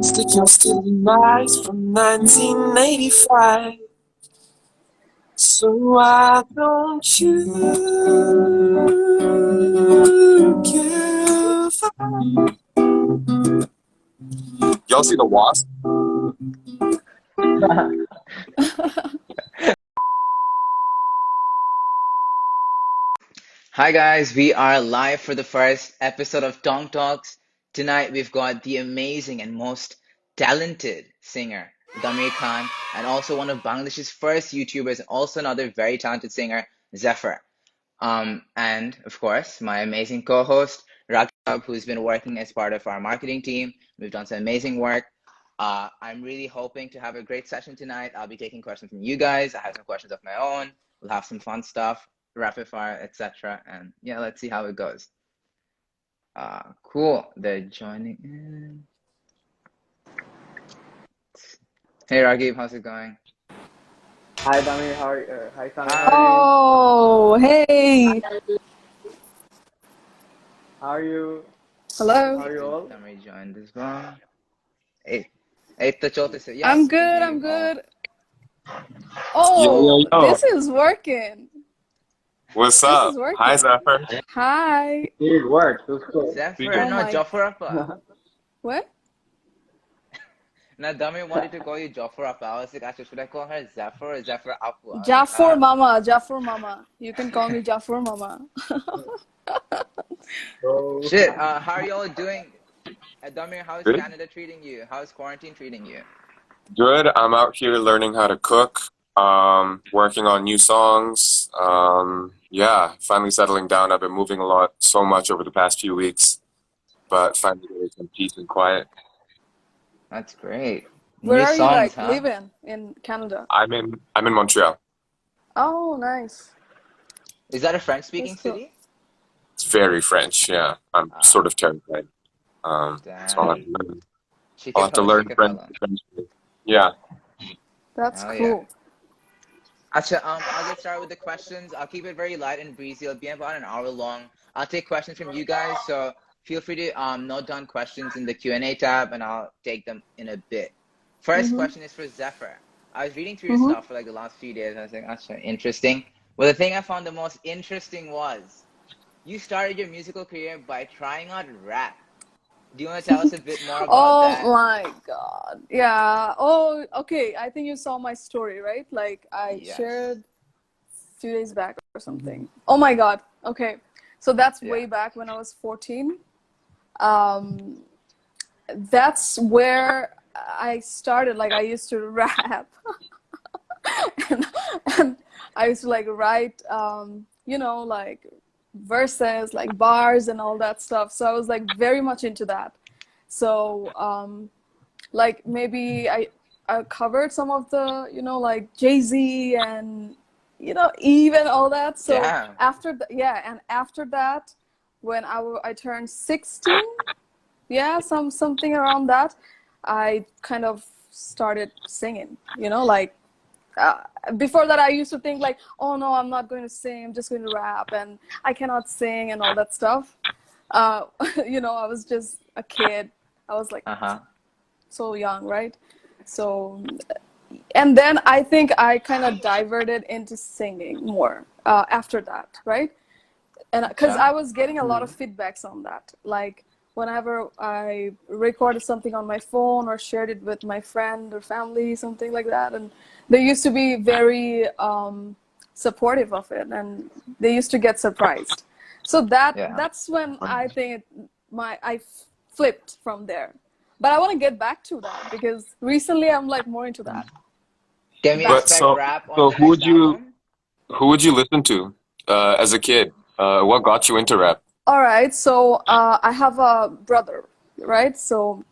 Sticking still in eyes from 1985. So why don't you give up? Y'all see the wasp? Hi guys, we are live for the first episode of TongTalks. Tonight we've got the amazing and most talented singer, Damir Khan, and also one of Bangladesh's first YouTubers, and also another very talented singer, Xefer. And of course, my amazing co-host, Raghib, who's been working as part of our marketing team. We've done some amazing work. I'm really hoping to have a great session tonight. I'll be taking questions from you guys. I have some questions of my own. We'll have some fun stuff, rapid fire, etc. And yeah, let's see how it goes. Cool. They're joining in. Hey Raghib, how's it going? Hi Dami, how are you? Hi Sami, Hi. Oh, hey. how are you? Hello. How are you all? Damir joined as well. Eight the chotese. Yes, I'm we can good. hear I'm you all. good. Yo, Oh, yo, yo. this is working. What's This up? is Hi, working. Xefer. Hi. It works. Let's go. Zephyr, Oh no, my. Jafar Appa. What? Now, Damir wanted to call you Jafar Appa. I was like, actually, should I call her Zephyr or Zephyr Appa? I was like, Jafar Mama. Jafar Mama. You can call me Jafar Mama. So, Shit, how are you all doing? Damir, how is Good? Canada treating you? How is quarantine treating you? Good. I'm out here learning how to cook, working on new songs. Yeah, finally settling down. I've been moving a lot, so much over the past few weeks, but finally getting some peace and quiet. That's great. Where New are you songs, like huh? living in Canada? I'm in Montreal. Oh, nice. Is that a French-speaking That's cool. city? It's very French. Yeah, I'm sort of terrified. So I'll have Damn. to learn. Chique I'll have to fella, learn chique French fella. eventually. Yeah. That's Hell yeah. cool. Acha, I'll get started with the questions. I'll keep it very light and breezy. It'll be about an hour long. I'll take questions from you guys, so feel free to note down questions in the Q&A tab, and I'll take them in a bit. First Mm-hmm. question is for Xefer. I was reading through your Mm-hmm. stuff for like the last few days, and I was like, that's interesting. Well, the thing I found the most interesting was you started your musical career by trying out rap. Do you want to tell us a bit more about Oh that? my God. Yeah. Oh, okay. I think you saw my story, right? Like I Yes. shared few days back or something. Oh my God. Okay. So that's Yeah. way back when I was 14. Um, that's where I started. Like I used to rap and, and I used to like write, like verses, like bars and all that stuff. So I was like very much into that. So, like maybe I covered some of the, like Jay-Z and, Eve and all that. So Damn. and after that, when I turned 16, yeah, something around that, I kind of started singing, like uh, before that I used to think like, oh no, I'm not going to sing, I'm just going to rap and I cannot sing and all that stuff. I was just a kid. I was like Uh-huh. so young, right? So, and then I think I kind of diverted into singing more after that, right? And because I Acha. was getting a lot of feedbacks on that, like whenever I recorded something on my phone or shared it with my friend or family, something like that, and they used to be very supportive of it, and they used to get surprised. So Yeah. that's when I think I flipped from there. But I want to get back to that because recently I'm like more into that. Can we But Back. expect so rap on so the next album? who would you listen to as a kid? What got you into rap? All right, so I have a brother, right? So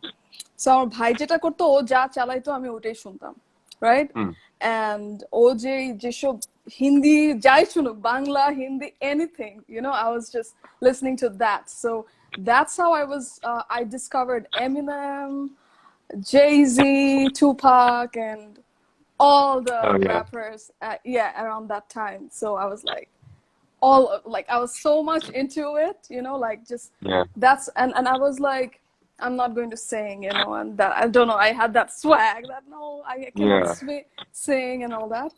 আমার ভাই যেটা করতো ও যা চালাইতো আমি ওটাই শুনতাম, right? Hmm. And ও যেসব হিন্দি যাই শুনুক, Bangla, Hindi, anything, I was just listening to that. So that's how I discovered Eminem, Jay-Z, Tupac, and all the Oh yeah. rappers, around that time. So I was like, I was so much into it, like just Yeah. and I was like, I'm not going to sing, you know, and that I don't know. I had that swag that no, I cannot Yeah. sing and all that.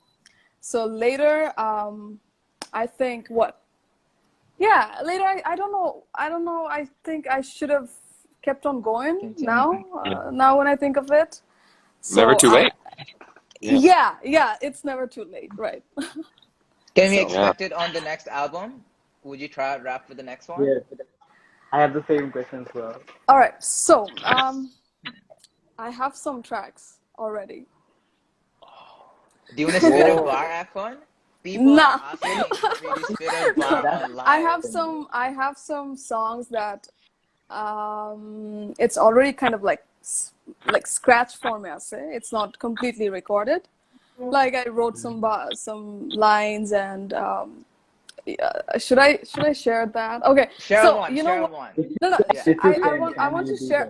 So later, I think what? Yeah, later I don't know. I don't know. I think I should have kept on going. Continue. Now, Yeah. now when I think of it, Never so too late. yeah, it's never too late, right? Can we So expect it on the next album? Would you try out rap for the next one? Yes, I have the same question as well. all right, so I have some tracks already. Do you want to spit a Whoa. bar, Afon? People Nah. are asking for you to spit a bar on live. I have some songs that it's already kind of like scratch form, I say. It's not completely recorded. Like I wrote some lines and should I share that? Okay. Share So one, you share know what? one. No, Yeah. If you I can, want to kindly do share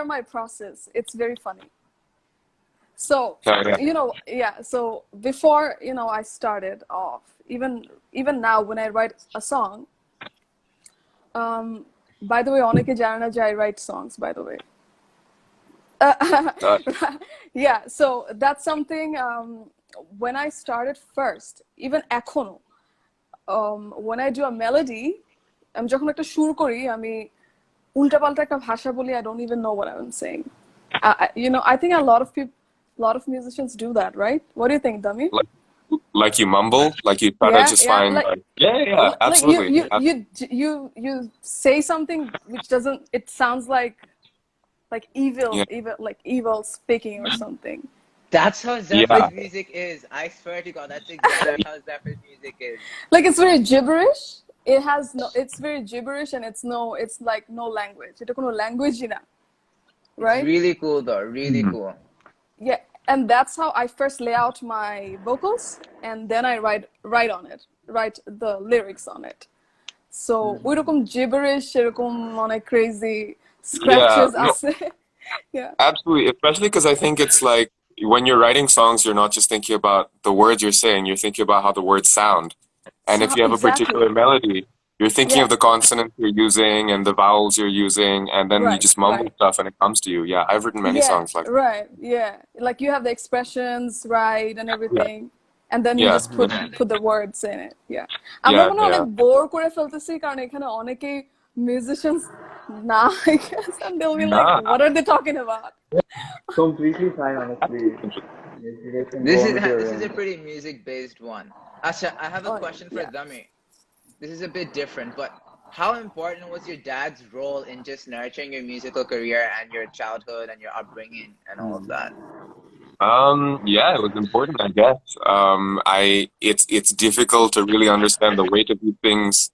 that. my process. It's very funny. So Yeah. you know, yeah. So before I started off, even now when I write a song, by the way, অনেকে জানে না যে I write songs. By the way, yeah. So that's something. When I started first, even এখনো, when I do a melody, আমি যখন একটা সুর করি, আমি উল্টাপাল্টা একটা ভাষা বলি. I don't even know what I'm saying. I think a lot of musicians do that, right? What do you think, Dami? Like you mumble, like you try to just find like like absolutely. you say something which doesn't. It sounds like evil, Yeah. evil speaking or something. That's how Xefer's Yeah. music is. I swear to God, that's exactly how Xefer's music is. Like it's very gibberish. It has no. It's very gibberish and it's like no language. It's no language, right? It's really cool though, really cool. Yeah, and that's how I first lay out my vocals, and then I write the lyrics on it. So ওইরকম gibberish, এরকম অনেক crazy scratches Yeah. No, আছে. Yeah. absolutely. Especially because I think it's like when you're writing songs, you're not just thinking about the words you're saying, you're thinking about how the words sound. And if you have a particular melody, you're thinking Yeah. of the consonants you're using and the vowels you're using, and then you just mumble stuff and it comes to you. Yeah, I've written many songs like that. Right. Yeah. Like you have the expressions right and everything. And then you Yeah. just put the words in it. Yeah. আমরা মনে হয় অনেক bore করে ফেলতেছি কারণ এখানে অনেকেই musicians না, I guess, and they'll be like, Nah. what are they talking about? Completely fine, honestly. You can This go is on with your this is a own. pretty music based one. Asha, I have a Oh, question for yeah. Dami. This is a bit different, but how important was your dad's role in just nurturing your musical career and your childhood and your upbringing and all of that? Yeah, it was important, I guess. It's difficult to really understand the weight of these things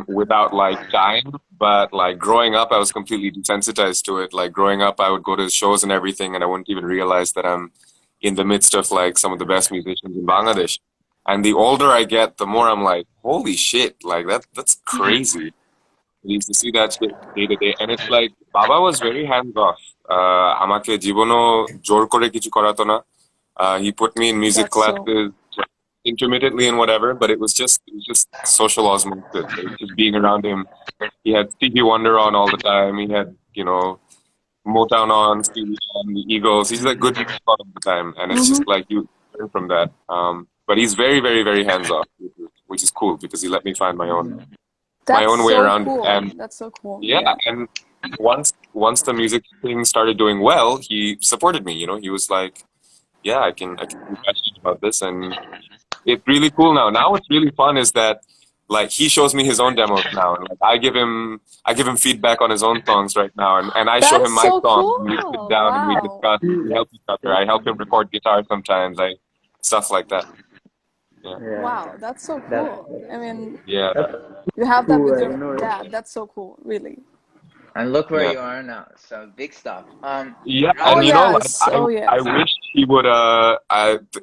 without like time, but like growing up I was completely desensitized to it. Like growing up I would go to shows and everything and I wouldn't even realize that I'm in the midst of like some of the best musicians in Bangladesh. And the older I get, the more I'm like, holy shit, like that's crazy. I used to see that shit day to day, and it's like Baba was very hands off. আমাকে জীবনও জোর করে কিছু করাতো না. He put me in music That's so- classes intermittently and whatever, but it was just social osmosis. It was just being around him. He had Stevie Wonder on all the time. He had Motown on, Stevie on, the Eagles. He's like good music all the time, and it's just like you learn from that. But he's very, very, very hands off, which is cool because he let me find my own way so around cool. it. And That's so cool. yeah, and once the music thing started doing well, he supported me. He was like, yeah, I can be passionate about this, and it's really cool now. Now what's really fun is that like he shows me his own demos now, and like I give him feedback on his own songs right now, and I show That's him my so songs. cool. And we sit down and we Wow. discuss. We help each other. I help him record guitar sometimes. Stuff like that. Yeah. Wow, that's so cool. I mean, Yeah. you have that with cool, your dad. That's so cool, really. And look where Yeah. you are now. So big stuff. Yeah, Oh, and yes. Oh, yes. I wish he would.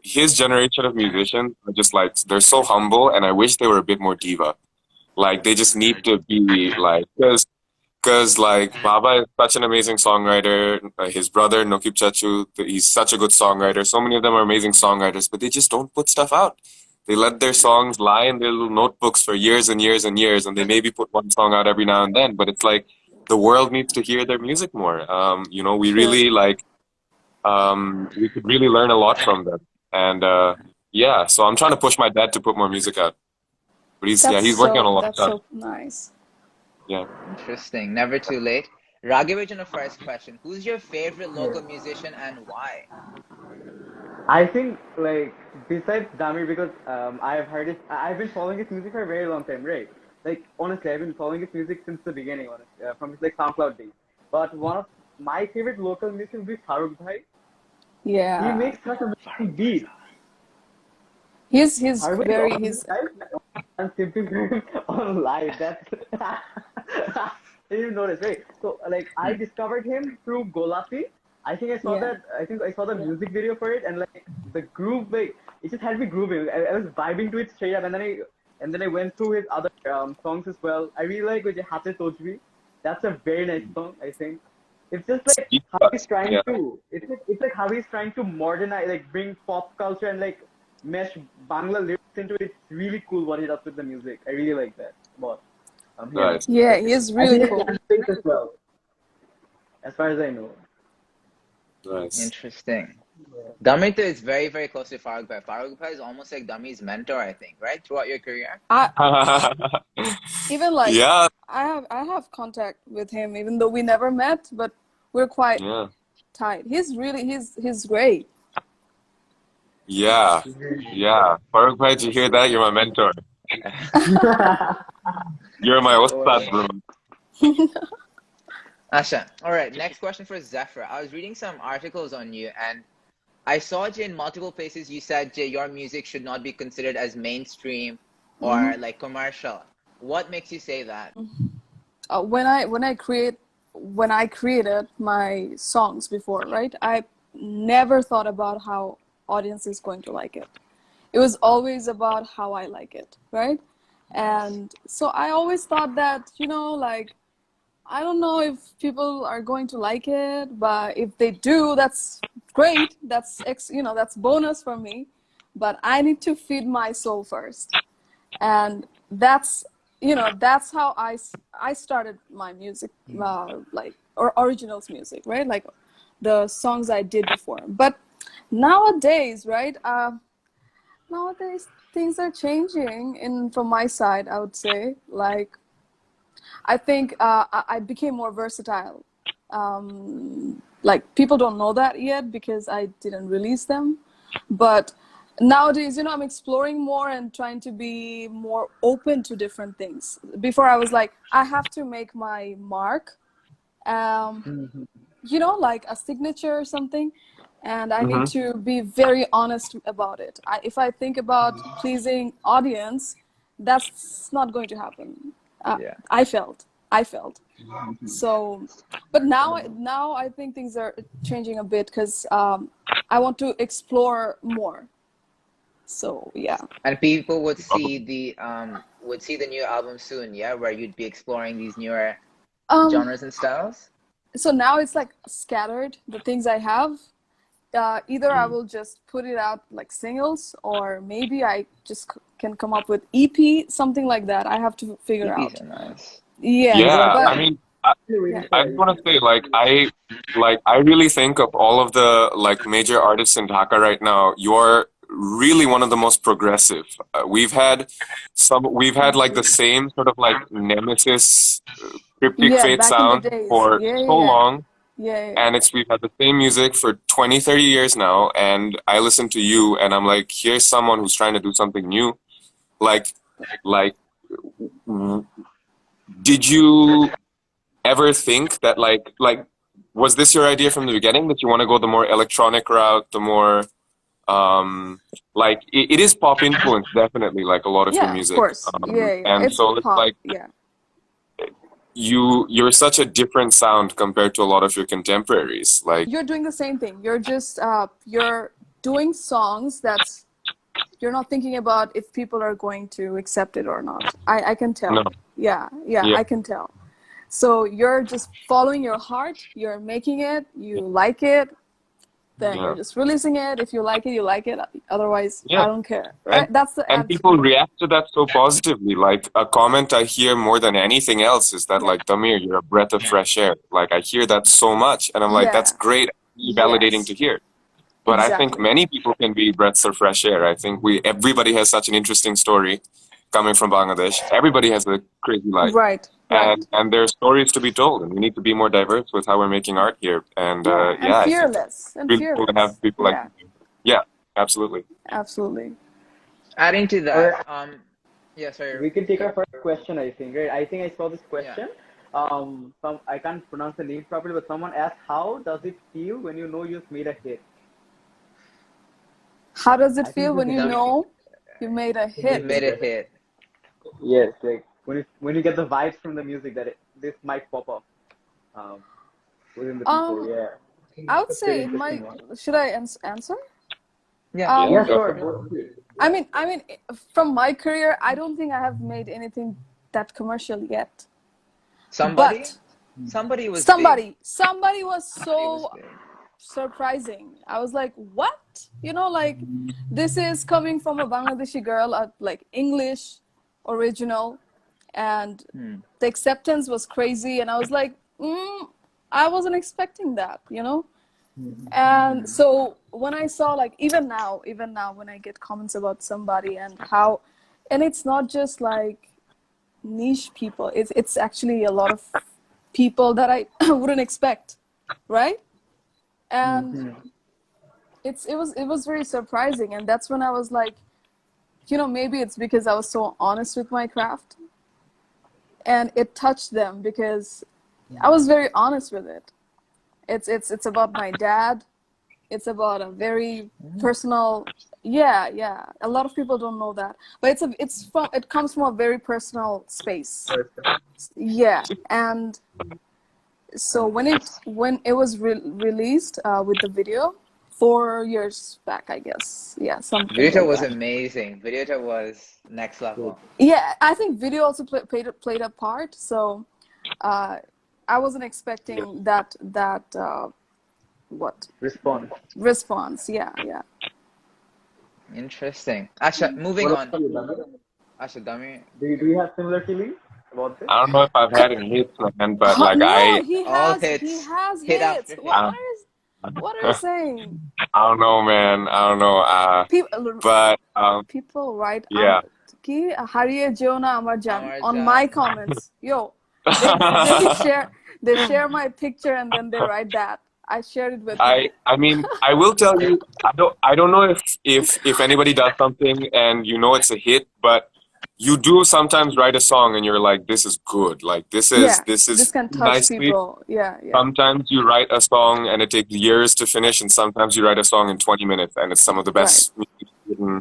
His generation of musicians are just like they're so humble, and I wish they were a bit more diva. Like they just need to be like because like Baba is such an amazing songwriter. His brother Nokib Chachu, he's such a good songwriter. So many of them are amazing songwriters, but they just don't put stuff out. They let their songs lie in their little notebooks for years and years and years, and they maybe put one song out every now and then. But it's like the world needs to hear their music more. You know, we really like we could really learn a lot from them. And yeah, so I'm trying to push my dad to put more music out. But he's working on a lot of That's stuff. so nice. Yeah. Interesting. Never too late. Raghib, on the first question, who's your favorite Yeah. local musician and why? I think like besides Damir, because I've been following his music for a very long time, right? Like honestly, I've been following his music since the beginning, honestly, from his like SoundCloud days. But one of my favorite local musicians is Farooq Bhai. He Yeah. makes such amazing beats. He's Farooq is very on he's and simply on live. That's I didn't notice, right? So like I discovered him through Golapi. yeah. I think I saw the music video for it, and like the groove, like it just had me grooving. I was vibing to it straight up, and then I went through his other songs as well. I really like Hate Tojbi. That's a very nice song, I think. It's just like Deep how he's cuts. trying Yeah. to. It's like how he's trying to modernize, like bring pop culture and like mesh Bangla lyrics into it. It's really cool what he does with the music. I really like that about him. Nice. Yeah, he's I really think cool. he sings as well, as far as I know. Nice. Interesting. Damir is very, very close to Farooq Bhai. Farooq Bhai is almost like Damir's mentor, I think, right? Throughout your career. Even like Yeah. I have contact with him, even though we never met, but we're quite Yeah. tight. He's great. Yeah. Yeah. Farooq Bhai, did you hear that? You're my mentor. You're my ustad, bro. Asha. All right. Next question for Xefer. I was reading some articles on you, and I saw Jay in multiple places. You said Jay, your music should not be considered as mainstream or like commercial. What makes you say that? When I created my songs before, right? I never thought about how audience is going to like it. It was always about how I like it, right? And so I always thought that, like, I don't know if people are going to like it, but if they do, that's great. That's that's bonus for me. But I need to feed my soul first, and that's that's how I started my music, like or originals music, right? Like the songs I did before. But nowadays, right? Nowadays things are changing. From my side, I would say, like, I think I became more versatile. Like people don't know that yet because I didn't release them, but nowadays, I'm exploring more and trying to be more open to different things. Before I was like, I have to make my mark, like a signature or something, and I need to be very honest about it. If I think about pleasing audience, that's not going to happen. Yeah. I felt. So, but now I think things are changing a bit because I want to explore more. So yeah. And people would see the new album soon, yeah, where you'd be exploring these newer genres and styles. So now it's like scattered, the things I have. Either I will just put it out like singles, or maybe I just can come up with EP, something like that. I have to figure EPs out. are nice. Yeah. But I mean, I just want to say, like, I really think of all of the like major artists in Dhaka right now. You're really one of the most progressive. We've had like the same sort of like Nemesis, Cryptic yeah, Fate back in the sound days. for so long. Yeah. And we've had the same music for 20, 30 years now. And I listen to you and I'm like, here's someone who's trying to do something new. Like, did you ever think that like was this your idea from the beginning that you want to go the more electronic route, the more like it is pop influence, definitely, like a lot of your Yeah, of music. course. Yeah. And It's so it's pop. like Yeah. you're such a different sound compared to a lot of your contemporaries. Like You're doing the same thing. You're just you're doing songs that's you're not thinking about if people are going to accept it or not. I can tell. no, Yeah, yeah, I can tell. So you're just following your heart, you're making it, you like it, then Yeah. you're just releasing it. If you like it, you like it. Otherwise, Yeah. I don't care. Right? And That's the and people react to that so positively. Like a comment I hear more than anything else is that like, Damir, you're a breath of fresh air. Like I hear that so much, and I'm like, that's Yeah. great, validating to hear. But I think Exactly. many people can be breaths of fresh air. I think everybody has such an interesting story coming from Bangladesh. Everybody has a crazy life. Right. Right. And there are stories to be told, and we need to be more diverse with how we're making art here. And Yeah. And I think fearless. And it's really cool to have fearless. people like Yeah. you. Yeah, absolutely. Absolutely. Adding to that, yeah, sorry. We can take our first question, I think, right? I think I saw this question. I can't pronounce the name properly, but someone asked, "How does it feel when you know you've made a hit?" How does it I think feel when you Dami- know you made a You hit? made it hit. Yes, like when you get the vibes from the music that this might pop up within the people. Yeah, I would that's say very it might. interesting one. Should I answer? Yeah. Yeah, Go sure. for it. I mean, from my career, I don't think I have made anything that commercial yet. Somebody? But Somebody was big. somebody was Somebody was so big. surprising. I was like, what? You know, like this is coming from a Bangladeshi girl, like English original, and the acceptance was crazy. And I was like, I wasn't expecting that, you know? And so when I saw, like, even now when I get comments about somebody and how, and it's not just like niche people, it's actually a lot of people that I wouldn't expect, right? And it was very surprising. And that's when I was like, you know, maybe it's because I was so honest with my craft and it touched them because I was very honest with it. It's about my dad. It's about a very personal, yeah. A lot of people don't know that, but it comes from a very personal space. Yeah, and so when it was released with the video 4 years back, I guess, yeah, something Videota like was that. amazing. Videota was next level. Yeah, I think video also played a part. So I wasn't expecting that what response. Yeah. Interesting. Asha, moving What on. about you, Dami? Asha, Dami. Do you have similar feelings about this? I don't know if I've had any hits, man, but like No, he All has hits. Hit hits. after hit. What are you saying? I don't know, man. I don't know. But People write yeah. কি হারিয়ে যেও না আমার জান Amar on Jan. my comments. Yo, they share my picture and then they write that. I shared it with him. I mean, I will tell you, I don't know if anybody does something and you know it's a hit, but you do sometimes write a song and you're like, this is good. Like this is can touch nicely. people. Yeah. Sometimes you write a song and it takes years to finish, and sometimes you write a song in 20 minutes and it's some of the best music written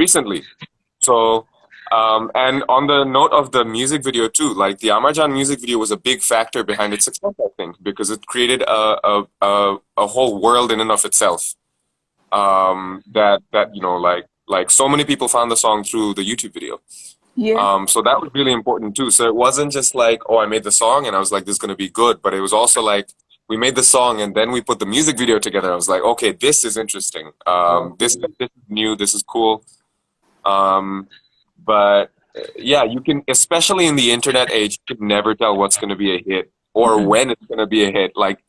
recently. So, and on the note of the music video too, like the Amarjan music video was a big factor behind its success, I think, because it created a whole world in and of itself. That you know, like so many people found the song through the YouTube video. Yeah. So that was really important too. So it wasn't just like, oh, I made the song and I was like, this is gonna be good, but it was also like we made the song and then we put the music video together. I was like, okay, this is interesting. This is new. This is cool. But yeah, you can, especially in the internet age, you can never tell what's going to be a hit or when it's going to be a hit. Like,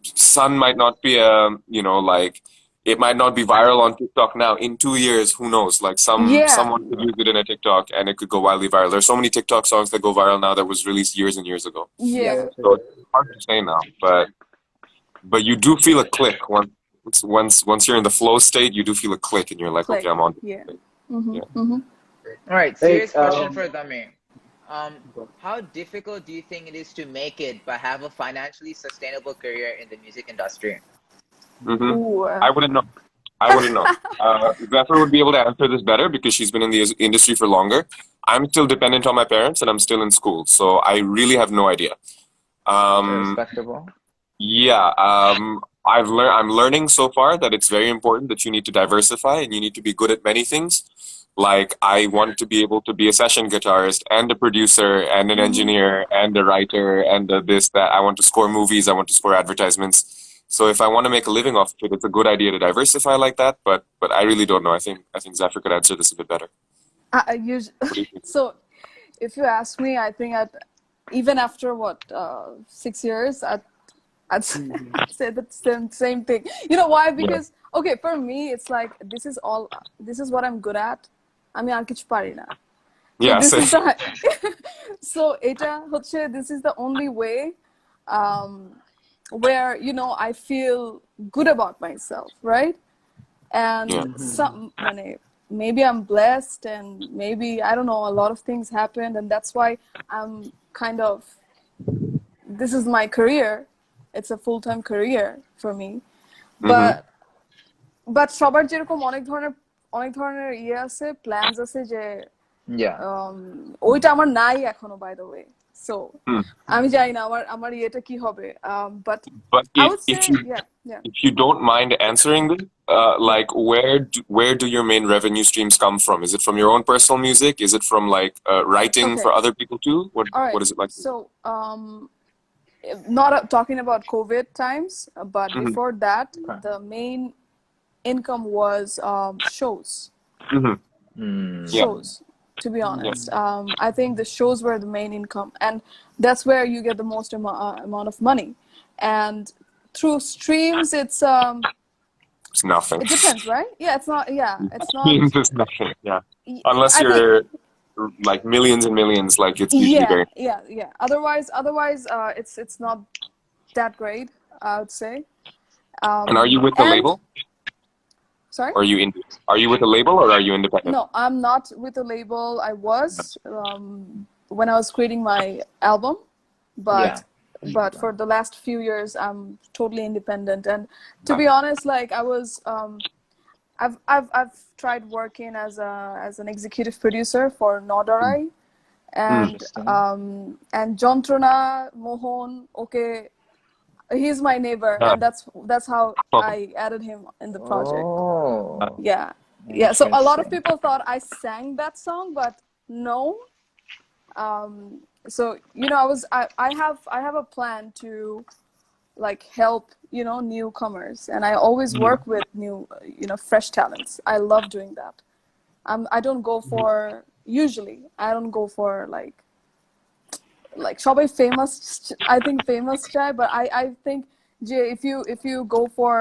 Sun might not be like, it might not be viral on TikTok now. In 2 years, who knows? Like, someone could use it in a TikTok and it could go wildly viral. There's so many TikTok songs that go viral now that was released years and years ago. Yeah. So it's hard to say now, but you do feel a click once you're in the flow state. You do feel a click, and you're like, okay, I'm on. Yeah. All right, serious question for Dami. How difficult do you think it is to make it but have a financially sustainable career in the music industry? I wouldn't know. Xefer would be able to answer this better because she's been in the industry for longer. I'm still dependent on my parents and I'm still in school, so I really have no idea. Respectable. Yeah, I'm learning so far that it's very important that you need to diversify and you need to be good at many things. Like, I want to be able to be a session guitarist and a producer and an engineer and a writer and this, that. I want to score movies. I want to score advertisements. So if I want to make a living off of it, it's a good idea to diversify like that. But I really don't know. I think Xefer could answer this a bit better. What do you think? So, if you ask me, I think even after 6 years, I'd say the same thing. You know why? Because okay, for me, it's like this is what I'm good at. আমি আর কিছু পারি না. So Yeah. this is this is the only way where I feel good about myself, right? And maybe I'm blessed, and maybe I don't know, a lot of things happened, and that's why I'm kind of, this is my career. It's a full-time career for me. But সবার যেরকম অনেক ধরনের ইয়ে আছে, plans আছে যে ওইটা আমার নাই এখনো, by the way. So আমি জানি না আমার ইয়েটা কি হবে. But I would say if you don't mind answering this, like where do your main revenue streams come from? Is it from your own personal music? Is it from like writing for other people too? What is it like? So not talking about COVID times, but before that, the main income was shows. Shows. To be honest, I think the shows were the main income, and that's where you get the most amount of money. And through streams, it's nothing. It depends, right? Yeah, it's not. Yeah, it's not. It's nothing. Yeah, unless you're like millions and millions, like it's usually very. Yeah. Otherwise, it's not that great, I would say. And are you with the label? Sorry? Are you with a label or are you independent? No, I'm not with a label. I was when I was creating my album, but for the last few years, I'm totally independent. And to be honest, like I was, I've tried working as an executive producer for Nodarai, and Jontrona Mohan. Okay. He's my neighbor, and that's how I added him in the project. Yeah. So a lot of people thought I sang that song, but no. So I have a plan to like help newcomers, and I always work with new fresh talents. I love doing that. I don't go for like সবাই famous, I think famous guy, but I think if you go for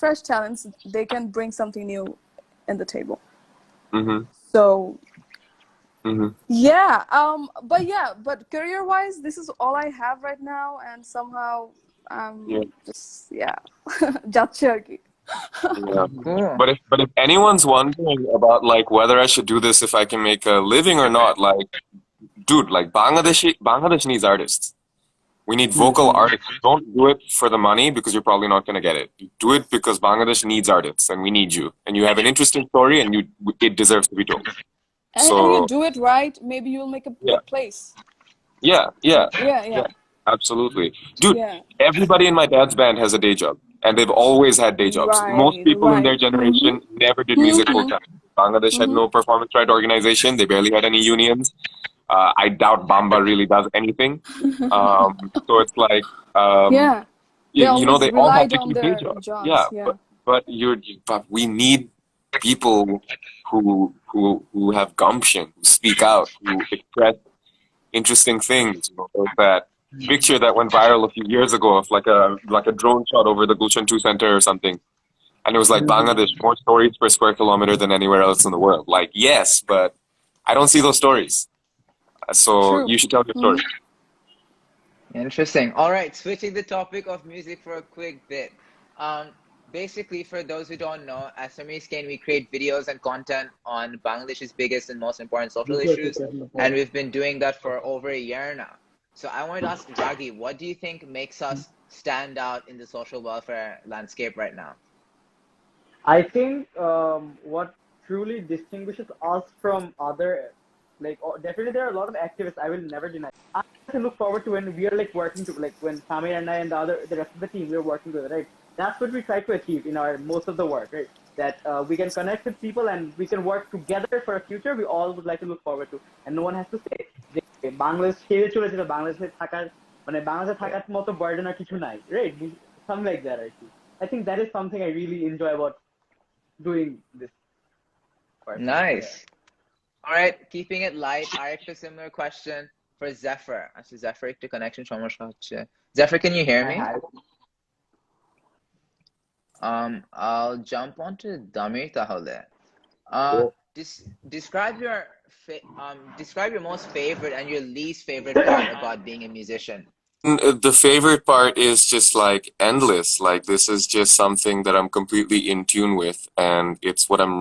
fresh talents, they can bring something new in the table. So but career wise, this is all I have right now, and somehow just যাচ্ছে আর কি. But if anyone's wondering about like whether I should do this, if I can make a living or not, like dude, like Bangladesh needs artists. We need vocal artists. Don't do it for the money, because you're probably not going to get it. You do it because Bangladesh needs artists, and we need you. And you have an interesting story, and it deserves to be told. And you do it right, maybe you'll make a place. Yeah. Absolutely. Dude, everybody in my dad's band has a day job, and they've always had day jobs. Most people in their generation never did music full time. Bangladesh had no performance right organization. They barely had any unions. I doubt Bamba really does anything. So it's like, they all have to keep day jobs. But we need people who have gumption, who speak out, who express interesting things. There's that picture that went viral a few years ago of like a drone shot over the Gulshan 2 Center or something. And it was like Bangladesh, more stories per square kilometer than anywhere else in the world. Like, yes, but I don't see those stories. So you should tell your story. Interesting. All right, switching the topic of music for a quick bit. Basically, for those who don't know, at SameerScane, we create videos and content on Bangladesh's biggest and most important social issues, and we've been doing that for over a year now. So I wanted to ask Raghib, what do you think makes us stand out in the social welfare landscape right now? I think what truly distinguishes us from other, definitely there are a lot of activists, I will never deny. I look forward to when we are working to, when Sameer and I and the rest of the team, we're working together, right? That's what we try to achieve in our most of the work, right? That we can connect with people and we can work together for a future we all would like to look forward to, and no one has to say Bangladesh ছেড়ে চলে যেতে, বাংলাদেশে থাকার মতো burden আর কিছু নাই, right? something like that. I think that is something I really enjoy about doing this part. Yeah. Nice. All right, keeping it light, আরেকটা similar question for Xefer. আচ্ছা, Xefer একটু connection সমস্যা হচ্ছে. Xefer, can you hear me? I'll jump onto Damir তাহলে. Describe your most favorite and your least favorite part about being a musician. The favorite part is just like endless. Like this is just something that I'm completely in tune with, and it's what I'm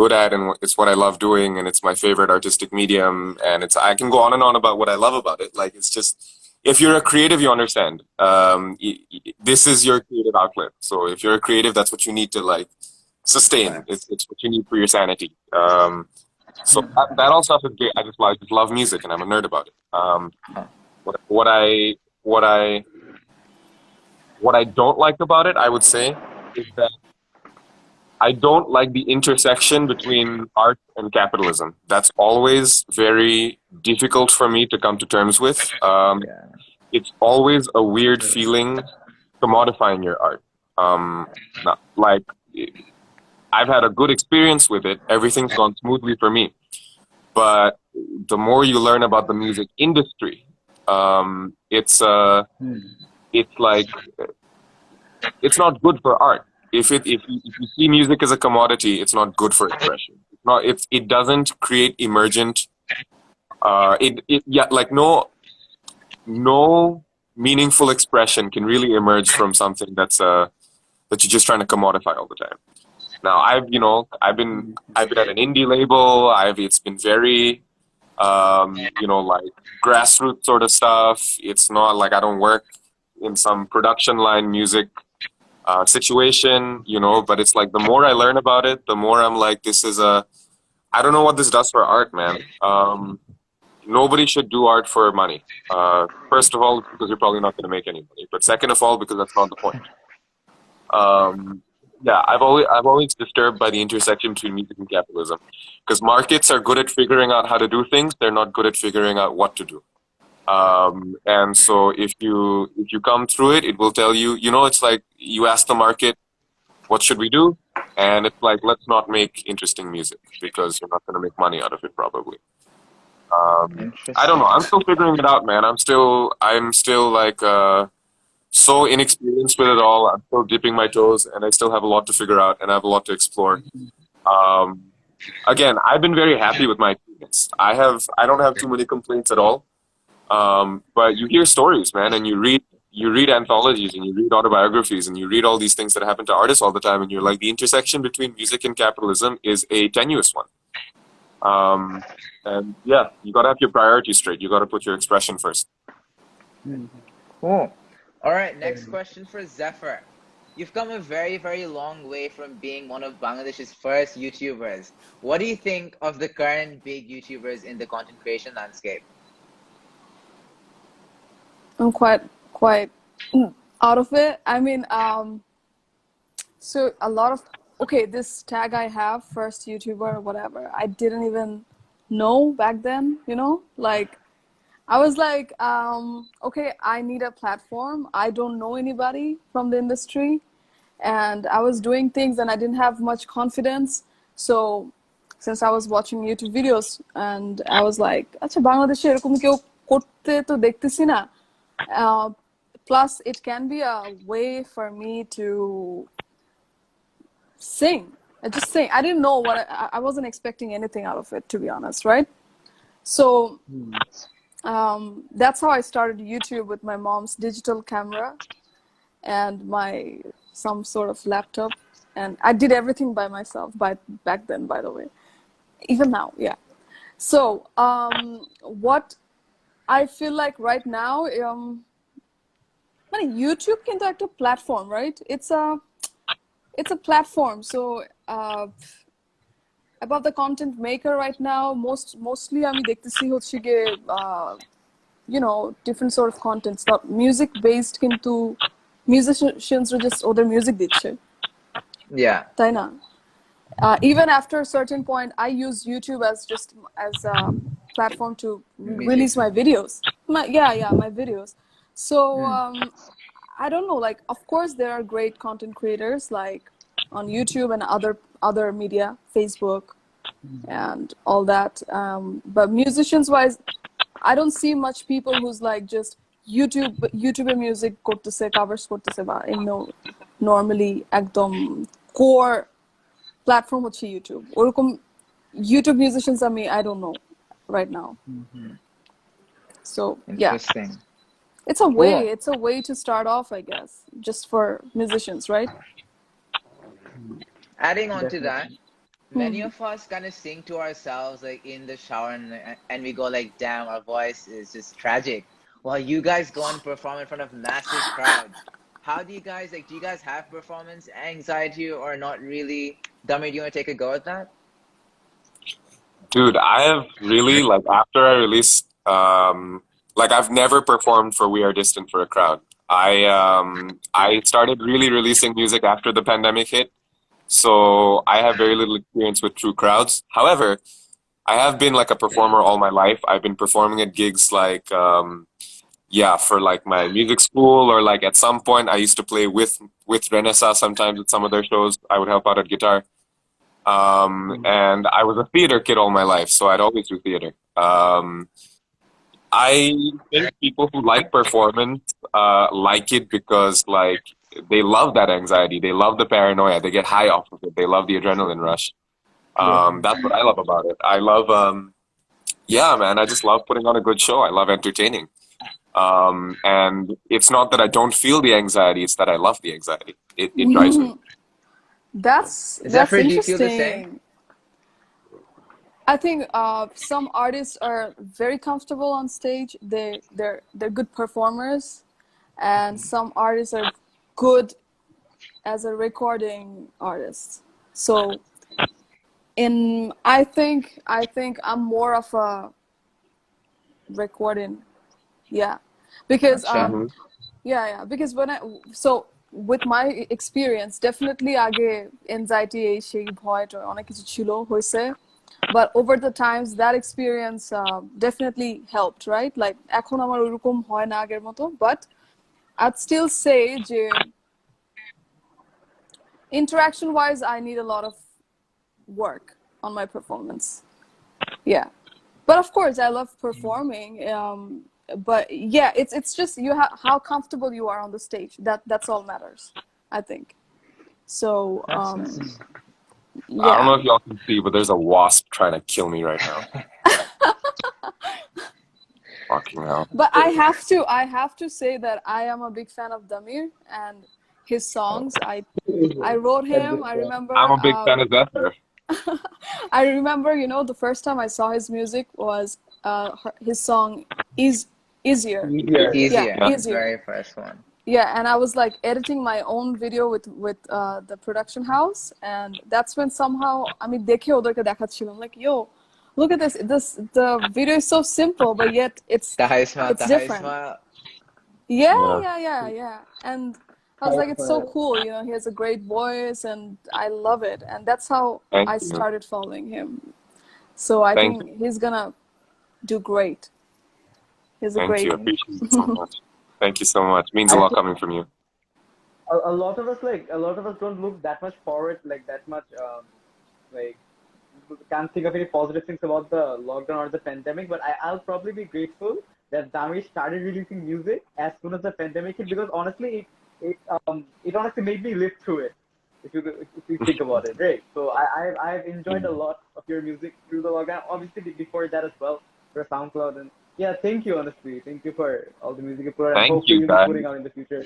good at, and it's what I love doing, and it's my favorite artistic medium. And I can go on and on about what I love about it. Like it's just, if you're a creative, you understand. This is your creative outlet. So if you're a creative, that's what you need to like sustain. It's what you need for your sanity. So that all stuff is great. I just love music, and I'm a nerd about it. What I don't like about it, I would say, is that I don't like the intersection between art and capitalism. That's always very difficult for me to come to terms with. It's always a weird feeling commodifying your art. Like, I've had a good experience with it. Everything's gone smoothly for me. But the more you learn about the music industry, it's like, it's not good for art. If you see music as a commodity, it's not good for expression. It doesn't create emergent. Like no meaningful expression can really emerge from something that you're just trying to commodify all the time. Now I've been at an indie label. It's been very like grassroots sort of stuff. It's not like I don't work in some production line music situation, but it's like the more I learn about it, the more I'm like, I don't know what this does for art, man. Nobody should do art for money. First of all, because you're probably not going to make any money. But second of all, because that's not the point. I've always disturbed by the intersection between music and capitalism, because markets are good at figuring out how to do things. They're not good at figuring out what to do. And so if you come through it, it will tell you, it's like you ask the market, what should we do? And it's like, let's not make interesting music because you're not going to make money out of it probably. I don't know. I'm still figuring it out, man. I'm still like so inexperienced with it all. I'm still dipping my toes, and I still have a lot to figure out, and I have a lot to explore. Again, I've been very happy with my experience. I don't have too many complaints at all. But you hear stories, man, and you read anthologies, and you read autobiographies, and you read all these things that happen to artists all the time, and you're like, the intersection between music and capitalism is a tenuous one. And yeah, you gotta have your priorities straight. You gotta put your expression first. Cool. All right, next question for Xefer. You've come a very, very long way from being one of Bangladesh's first YouTubers. What do you think of the current big YouTubers in the content creation landscape? I'm quite out of it. I mean, so a lot of, okay, this tag I have, first YouTuber or whatever, I didn't even know back then, like I was like, okay, I need a platform. I don't know anybody from the industry, and I was doing things and I didn't have much confidence. So since I was watching YouTube videos, and I was like, acha Bangladesh erokom keu korte to dektesi na. Plus, it can be a way for me to sing. I just sing. I didn't know I wasn't expecting anything out of it, to be honest, right? So that's how I started YouTube, with my mom's digital camera and some sort of laptop, and I did everything by myself back then, by the way, even now, yeah. So what I feel like right now, YouTube কিন্তু একটা platform, right? It's a platform. So about the content maker right now, mostly আমি দেখতেছি হচ্ছে গিয়ে different sort of contents, not music based, কিন্তু musicians just ওদের music দিচ্ছে, তাই না? Even after a certain point, I use YouTube as a platform to release my videos. My videos. So I don't know, like, of course there are great content creators like on YouTube and other media, Facebook and all that. But musicians wise, I don't see much people who's like just YouTube music করতেছে, covers করতেছে বা normally একদম core platform হচ্ছে YouTube. ওরকম YouTube musicians I don't know right now. So yeah. Interesting. It's a way to start off, I guess, just for musicians, right? Adding on to that, many Mhm. of us kind of sing to ourselves like in the shower and we go like, damn, our voice is just tragic. While you guys go and perform in front of massive crowds. How do you guys do you guys have performance anxiety or not really? Dummy, do you want to take a go at that? Dude, I have really, like, after I released, like, I've never performed for We Are Distant for a crowd. I started really releasing music after the pandemic hit, so I have very little experience with true crowds. However, I have been like a performer all my life. I've been performing at gigs like, yeah, for like my music school, or like at some point I used to play with Renaissance sometimes at some of their shows. I would help out at guitar. And I was a theater kid all my life, so I'd always do theater. I think people who like performance like it because like they love that anxiety, they love the paranoia, they get high off of it, they love the adrenaline rush. That's what I love about it. I love, yeah, man, I just love putting on a good show. I love entertaining. And it's not that I don't feel the anxiety; it's that I love the anxiety. It drives me. That's Xefer, do you feel the interesting. same? I think some artists are very comfortable on stage. They're good performers, and some artists are good as a recording artist. So I think I'm more of a recording, yeah, because Mhm. yeah, because with my experience, definitely আগে anxiety সেই ভয়টা অনেক কিছু ছিল হয়েছে, but over the times that experience definitely helped, right? Like এখন আমার ওরকম হয় না আগের মতো, but I'd still say যে interaction wise I need a lot of work on my performance. Yeah. But of course, I love performing. But yeah, it's just how comfortable you are on the stage. That's all matters, I think. So That's nice. I don't know yeah. if y'all can see, but there's a wasp trying to kill me right now. Fucking hell. But I have to say that I am a big fan of Damir and his songs. I wrote him. I remember. I'm a big fan of Xefer. I remember, the first time I saw his music was his song Easier. Easier. Yeah, The Easier. very first one. Yeah, and I was like editing my own video with the production house, and that's when somehow দেখে ওদেরকে দেখাচ্ছিলাম, like, yo, look at the video is so simple, but yet it's different. Yeah. And I was like, it's so cool, he has a great voice and I love it, and that's how Thank I you. started following him. So I Thank think he's gonna do great. He's a Thank great you. I appreciate it so much. Thank you so much. Means a lot coming from you. A lot of us don't look that much forward, like that much, like can't think of any positive things about the lockdown or the pandemic. But I'll probably be grateful that Dami started releasing music as soon as the pandemic hit, because honestly, it honestly made me live through it. If you think about it, right? So I've enjoyed a lot of your music through the lockdown. Obviously, before that as well, for SoundCloud. And yeah, thank you, honestly. Thank you for all the music you put out, and Thank hopefully you, you'll be guys. putting out in the future.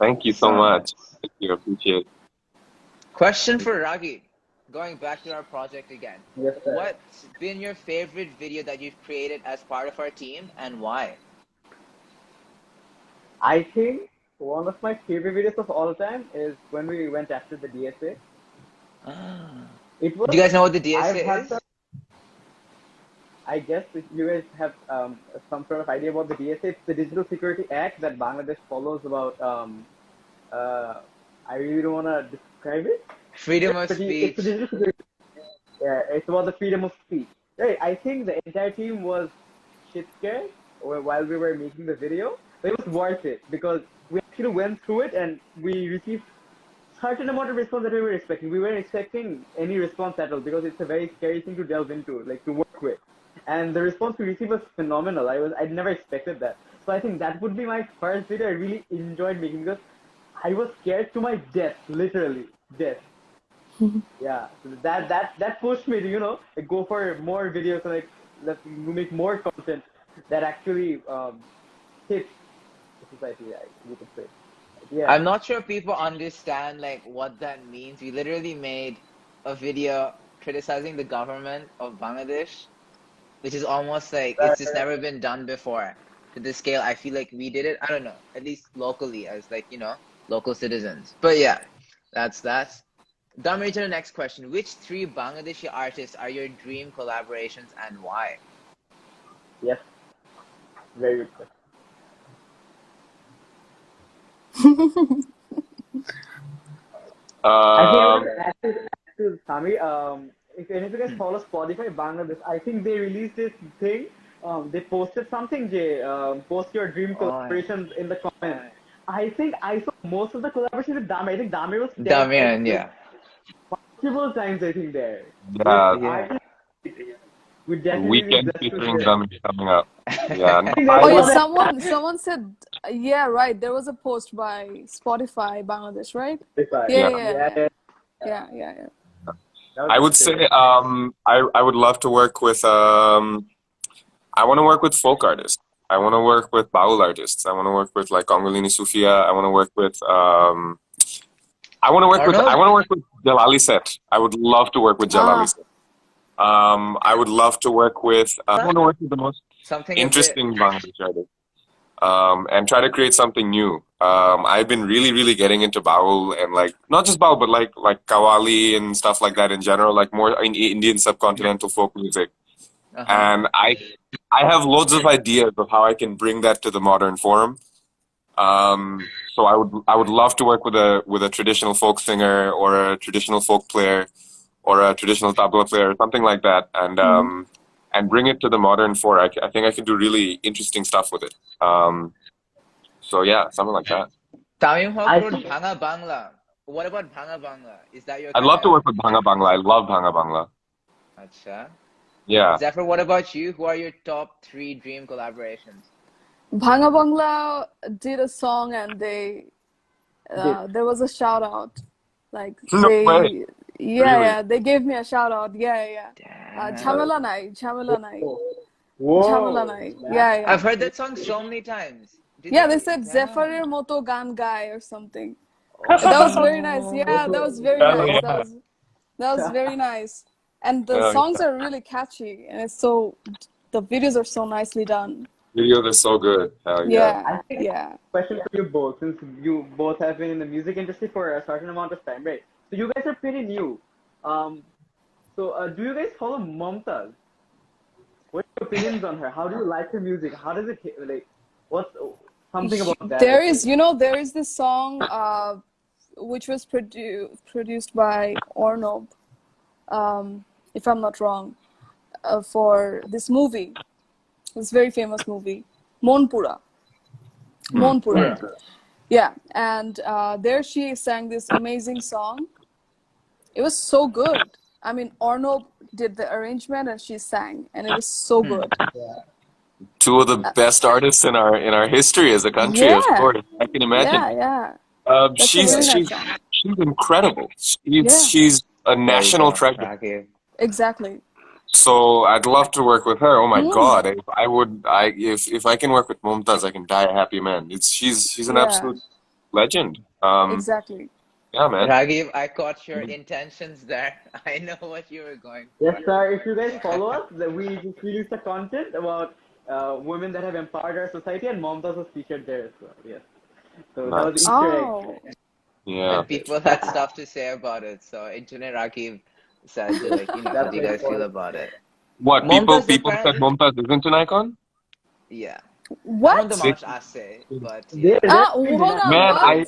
Thank you so much. Thank you. Appreciate it. Question for Raghib. Going back to our project again. Yes, sir. What's been your favorite video that you've created as part of our team, and why? I think one of my favorite videos of all time is when we went after the DSA. It was. Do you guys know what the DSA I've had is? I guess if you guys have some sort of idea about the DSA, it's the Digital Security Act that Bangladesh follows about. I really don't want to describe it. Freedom of But speech. it's the digital security. Yeah, it's about the freedom of speech. Right. I think the entire team was shit scared while we were making the video. It was worth it because we actually went through it and we received certain amount of response that we were expecting. We weren't expecting any response at all because it's a very scary thing to delve into, like to work with. And the response we received was phenomenal. I'd never expected that. So I think that would be my first video I really enjoyed making because I was scared to my death, literally death. Yeah, so that pushed me to like, go for more videos and like let's make more content that actually hits the society. You could say. Yeah. I'm not sure people understand like what that means. We literally made a video criticizing the government of Bangladesh, which is almost like it's just never been done before to the scale. I feel like we did it. I don't know, at least locally as like local citizens. But yeah, that's. Damri, to the next question. Which three Bangladeshi artists are your dream collaborations and why? Yes. Very good question. I think I would add to Sami. If any of you guys follow Spotify Bangladesh, I think they released this thing. They posted something. Jay, post your dream collaborations in the comments. I think I saw most of the collaborations with Dami. I think Dami was Damian, yeah. multiple times. I think there. Yeah. We definitely Weekend featuring them coming up. Yeah. Oh yeah, someone said, yeah, right. There was a post by Spotify Bangladesh, right? Yeah. I would say I would love to work with I want to work with folk artists. I want to work with baul artists. I want to work with like Ongolini Sufia. I want to work with I want to work with Jalali Set. I would love to work with Jalali Set. I would love to work with I want to work with the most interesting Bangladeshi artists. And try to create something new. I've been really getting into baul and like not just baul but like Qawwali and stuff like that in general, like more Indian subcontinental folk music. And I have loads of ideas of how I can bring that to the modern forum. So I would love to work with a traditional folk singer or a traditional folk player or a traditional tabla player or something like that, and bring it to the modern forum. I think I can do really interesting stuff with it. So yeah, something like that. Tamim Haq wrote Bhanga Bangla. What about Bhanga Bangla? Is that your? I'd love to work with Bhanga Bangla. I love Bhanga Bangla. Acha. Yeah. Xefer, what about you? Who are your top 3 dream collaborations? Bhanga Bangla did a song and they there was a shout out. Like way. Yeah, they gave me a shout out. Yeah. Jhamela nai. Yeah. I've heard that song so many times. They said Xeferer moto gan guy or something. That was very nice. Yeah, that was very nice. That was very nice. And the songs are really catchy, and the videos are so nicely done. Videos are so good. Yeah. Question for you both, since you both have been in the music industry for a certain amount of time, right? So you guys are pretty new. So do you guys follow Mumtaz? What are your opinions on her? How do you like her music? How does it like? What's something about that? There is this song which was produced by Ornob, if I'm not wrong, for this movie. This very famous movie, Monpura. Yeah, and there she sang this amazing song. It was so good. I mean, Ornob did the arrangement and she sang, and it was so good. Two of the best artists in our history as a country, of course. I can imagine. Yeah. She's incredible. She's a national treasure. Exactly. So I'd love to work with her. Oh my God! If I can work with Mumtaz, I can die a happy man. She's an absolute legend. Exactly. Yeah, man. Raghib, I caught your intentions there. I know what you were going for. Yes, sir. If you guys follow us, we just released the content about women that have empowered our society, and Mumtaz was featured there as well. Yes. So that was Easter egg. Yeah. And people had stuff to say about it. So Internet Raghib said, like, how do you guys feel about it? What people said Mumtaz isn't an icon? Yeah. What? I don't know much I say, but yeah. Hold on. Man,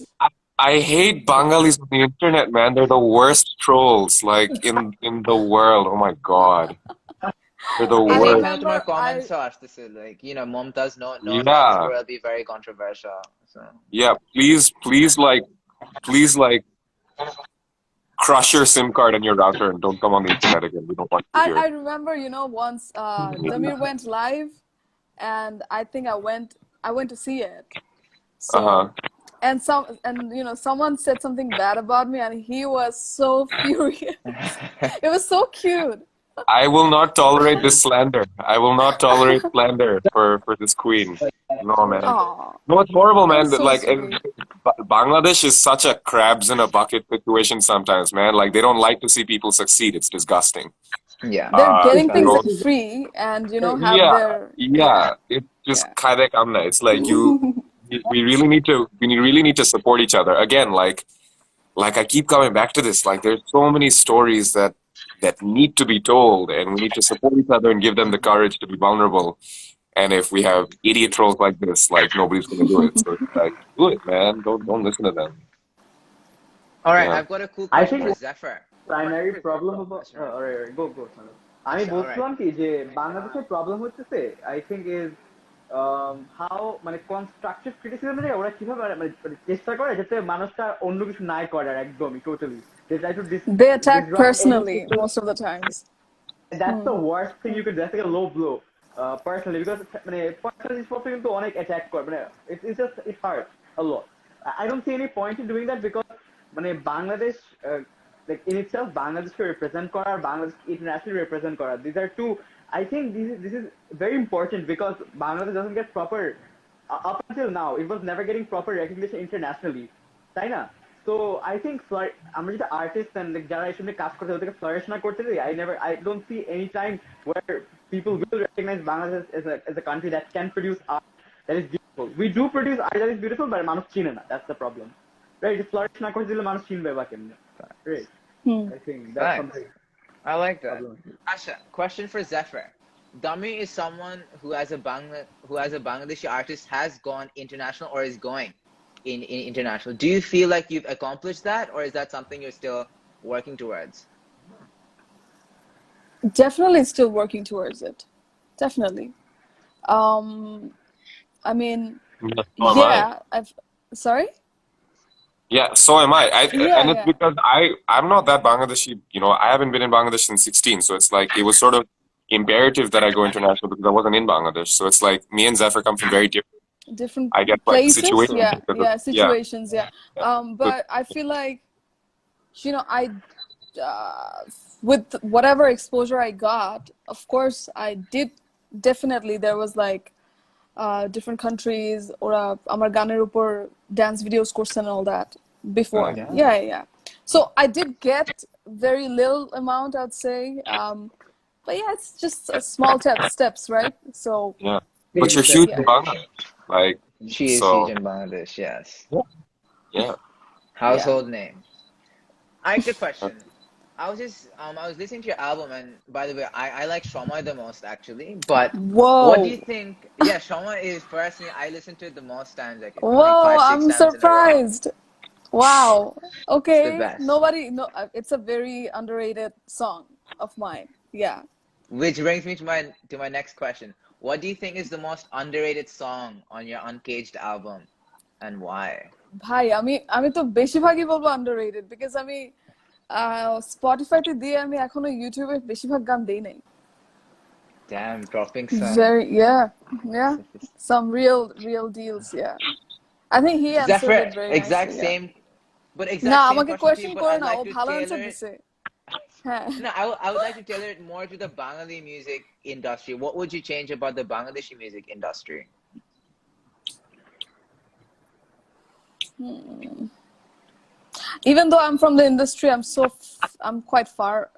I hate Bengalis on the internet, man. They're the worst trolls, like in the world. Oh my God. They're the এই I যে worst. এখানে তোমার remember comments আসতেছে like Mumtaz no next Yeah, will be very controversial. So yeah. Please, like, crush your SIM card and your router and don't come on the internet again. We don't want you here. I remember, once Damir went live, and I think I went to see it. So Uh-huh. and someone said something bad about me, and he was so furious. It was so cute. I will not tolerate this slander. I will not tolerate slander for this queen. No, man. Oh, No, it's horrible, it man. was That, so like, sweet. Bangladesh is such a crabs in a bucket situation sometimes, man. Like, they don't like to see people succeed. It's disgusting. yeah, They're getting You things know, facts. free, and have yeah, their yeah. It's just yeah. kadek amna. It's like we really need to support each other. Again, like I keep coming back to this. Like, there's so many stories that need to be told, and we need to support each other and give them the courage to be vulnerable. And if we have idiot trolls like this, like, nobody's gonna do it. So it's like, do it, man. Don't listen to them. All right, Yeah. I've got a cool I question think for Xefer. primary problem about alright, go আমি আচ্ছা, alright. বলছিলাম কি যে বাংলাদেশের problem হচ্ছে I think is how মানে constructive criticism এর ওরা কিভাবে মানে চেষ্টা করে যাতে মানুষটা অন্য কিছু নাই করে আর একদমই totally they try to They attack disrupt personally anything. most of the times. That's the worst thing you could do. That's like a low blow personally because মানে personal জিনিসপত্র কিন্তু অনেক attack করে মানে it's just it hurts a lot. I don't see any point in doing that because মানে Bangladesh like in itself Bangladesh to represent করা আর Bangladesh internationally represent করা, these are two. I think this is very important because Bangladesh doesn't get proper up until now it was never getting proper recognition internationally, তাই না? So I think আমরা যেটা artists and like যারা এসব নিয়ে কাজ করতে ওদেরকে flourish না করতে দিই, I don't see any time where people will recognize Bangladesh as a country that can produce art that is beautiful. We do produce art that is beautiful, but মানুষ চিনে না. That's the problem, right? Flourish না করতে দিলে মানুষ চিনবে বা কেমনে, right? I think that's Right. something. I like that. Problem. Asha, question for Xefer. Dami is someone who as a Bangladeshi artist has gone international or is going in international. Do you feel like you've accomplished that, or is that something you're still working towards? Definitely still working towards it. Definitely. I mean, So am I. yeah, sorry? Yeah, so am I. Yeah, And it's yeah. because I'm not that Bangladeshi. I haven't been in Bangladesh since 16, so it's like it was sort of imperative that I go international because I wasn't in Bangladesh. So it's like me and Zephyr come from very Different I guess, like, places. situations. Yeah, because of- yeah, situations. Yeah. But I feel like, I with whatever exposure I got, of course, I did definitely. There was like different countries or amar ganer upor dance videos course and all that before. Oh, Yeah. So I did get very little amount, I'd say. But yeah, it's just a small steps, right? So Yeah, but you're huge in Yeah. Bangladesh. Like, she is so huge in Bangladesh. Yes. yeah. Household name. I have a question. I was listening to your album, and by the way, I like Shoma the most actually. But Whoa. what do you think? Yeah, Shoma is personally I listen to it the most times. Like Whoa, 5, 6 I'm times in a row. surprised. Wow. Okay. It's the best. It's a very underrated song of mine. Yeah. Which brings me to my next question. What do you think is the most underrated song on your Uncaged album, and why? ভাই আমি তো বেশিরভাগই বলবো underrated because আমি স্পটিফাইতে দিয়ে আমি এখনো ইউটিউবে বেশিরভাগ গান দেই নাই. Damn, dropping some. Very yeah. Some real deals, yeah. I think he answered Zephyr, it very exact nicely. same, but exact না same আমাকে question question to you, but করে I'd না, ও like to ভালো tailor আনসার it. দিছে. হ্যাঁ. No, I would like to tailor it more to the Bengali music industry. What would you change about the Bangladeshi music industry? Even though I'm from the industry, I'm quite far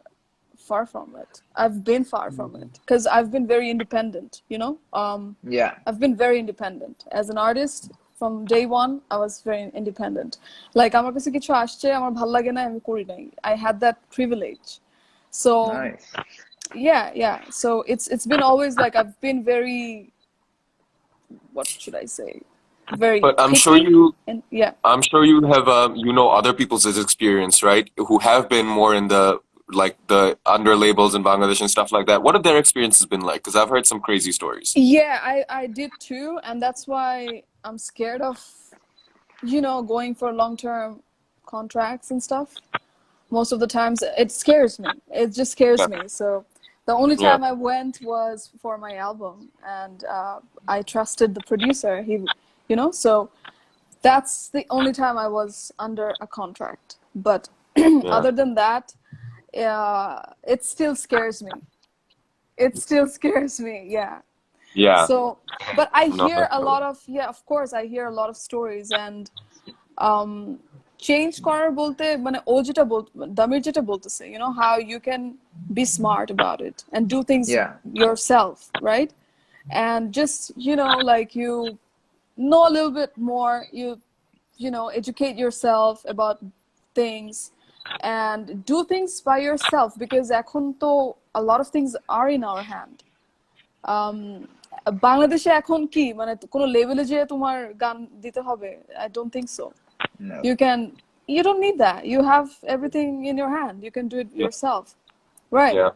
from it. I've been far from it because I've been very independent, Yeah. I've been very independent as an artist. From day one, I was very independent. Like আমার কাছে কিছু আসছে, আমার ভালো লাগে না, আমি করি নাই. I had that privilege. So Nice. yeah. So it's been always like I've been very, what should I say? Very But I'm picky sure you and yeah. I'm sure you have other people's experience, right? Who have been more in the like the under labels in Bangladesh and stuff like that. What have their experiences been like? Because I've heard some crazy stories. Yeah, I did too, and that's why I'm scared of, going for long-term contracts and stuff. Most of the times it scares me. It just scares me. So the only Yeah. time I went was for my album, and I trusted the producer. So that's the only time I was under a contract. But other than that, it still scares me. It still scares me. Yeah. Yeah. So, but I No, hear a lot of, of course, I hear a lot of stories, and change করার বলতে মানে ও যেটা দামির যেটা বলতেছে, how you can be smart about it and do things yourself, right? And just, like you know a little bit more, educate yourself about things and do things by yourself, because এখন তো a lot of things are in our hand. বাংলাদেশে এখন কি মানে কোনো লেভেলে যে তোমার গান দিতে হবে, I don't think so. No. You don't need that. You have everything in your hand. You can do it yourself, right? Yeah.